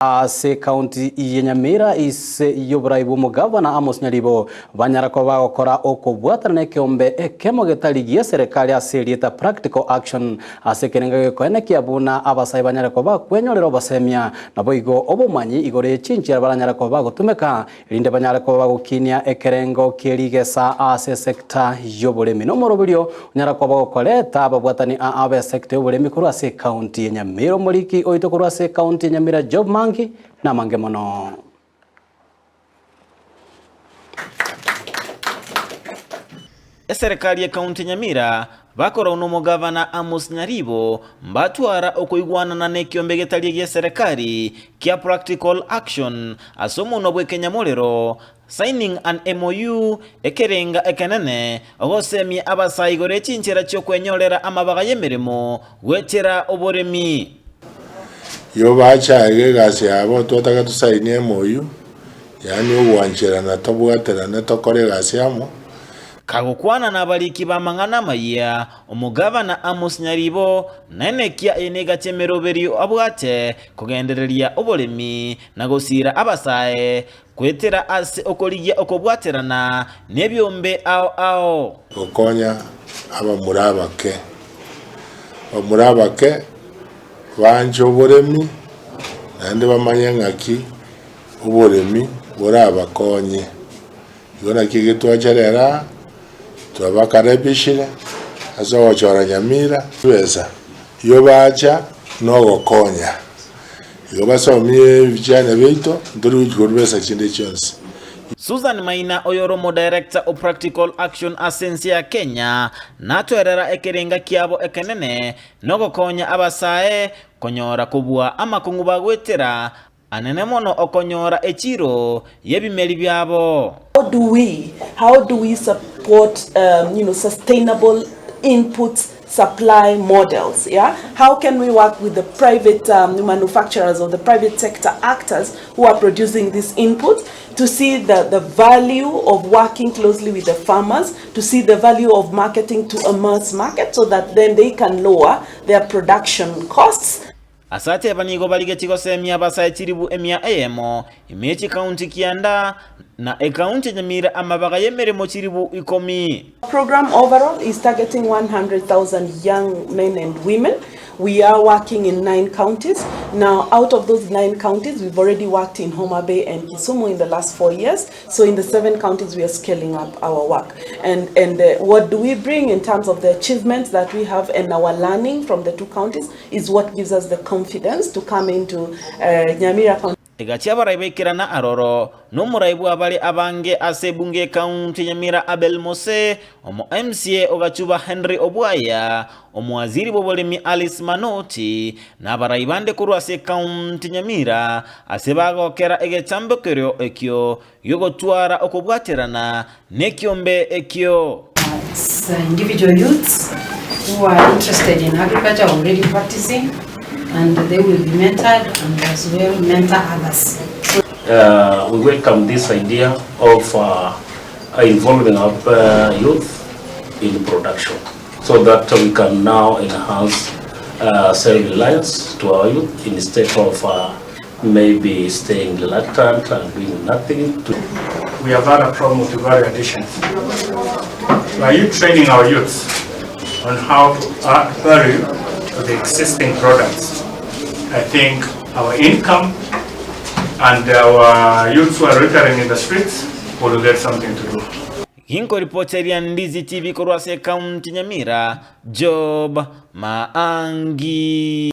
Ase county ya Nyamira ise yoburaibu mugavana Amos Nyaribo banyarako bagokora okobwatana kiombe ekemo getarigie serikali asirieta practical action ase kenenga gekoene kiabuna abasai banyarako bakwenyorero basemia nabo igo obumanyi igore chinchira banyarako bagotumeka irinde banyarako bagokinia ekerengo kirigesa ase sekta yoburemi no morobirio nyarako bagokoreta babwatani abe sekta yoburemi kuru ase county ya Nyamira muliki oito kuru ase county ya Nyamira job na mange mono. Serikali ya kaunti Nyamira bakora uno gavana Amos Nyaribo mbatwara okuigwana na nekiombe getalie gya serikali kia practical action asomo no bwekenya molero signing an MOU ekerenga ekenene ogosemi abasai gore chinchera cyo kwenyorera amabaga yemeremo gwetera oboremi yo bachaye gasi abo twataka tusainie MOU yani uwanjira na tobwatera na tokore gasi amo kagukwana na baliki bamangana maya omugavana Amos Nyaribo nenekia enega chemeroberi abwate kugendereria obolemi na gosira abasae kwetera ase okoligia okobwaterana nebyombe ao okonya abamurabake banje oboremi nande bamanya ngaki oboremi borabakonye yona kigetwacherera twabakarabishira azo chora Nyamira tweza iyo bacha no gokonya iyo basomye vijana beito nduri wikobesa chinde chonse. Susan Maina oyoromo director of practical action asensi ya Kenya natwerera ekerenga kiabo ekenene no gokonya abasae konyora kubwa amakungu bagwetera anene mono okonyora echiro yebimeli byabo. How do we support sustainable input supply models? Yeah, how can we work with the private manufacturers or the private sector actors who are producing these inputs to see the value of working closely with the farmers, to see the value of marketing to a mass market so that then they can lower their production costs. Asate banigo baligetigo semia basae chiribu emia emo imechi county kianda na county Nyamira amabaga yemeremo chiribu ikomi. Program overall is targeting 100,000 young men and women. We are working in 9 counties. Now, out of those 9 counties, we've already worked in Homa Bay and Kisumu in the last 4 years. So in the 7 counties, we are scaling up our work. And what do we bring in terms of the achievements that we have and our learning from the 2 counties is what gives us the confidence to come into Nyamira County. Egachia baraibekira na aroro no muraibu abali abange asebunge county Nyamira Abel Mose omo MCA ogachuba Henry Obwaya omwaziri bobolemi Alice Manoti na baraibande kurwase county Nyamira asebagokera egechambokero ekyo yogotwara okobwaterana nekiombe ekyo. Individual youths who are interested in agriculture already practicing, and they will be mentored and as well mentor others. We welcome this idea of involving our youth in production so that we can now enhance self-reliance to our youth instead of maybe staying reluctant and doing nothing. We have had a problem with value addition. Are you training our youth on how to add value to the existing products? I think our income and our youths who are littering in the streets will get something to do. Hinko reporteria Ndizi TV kurwase county Nyamira, Job Maangi.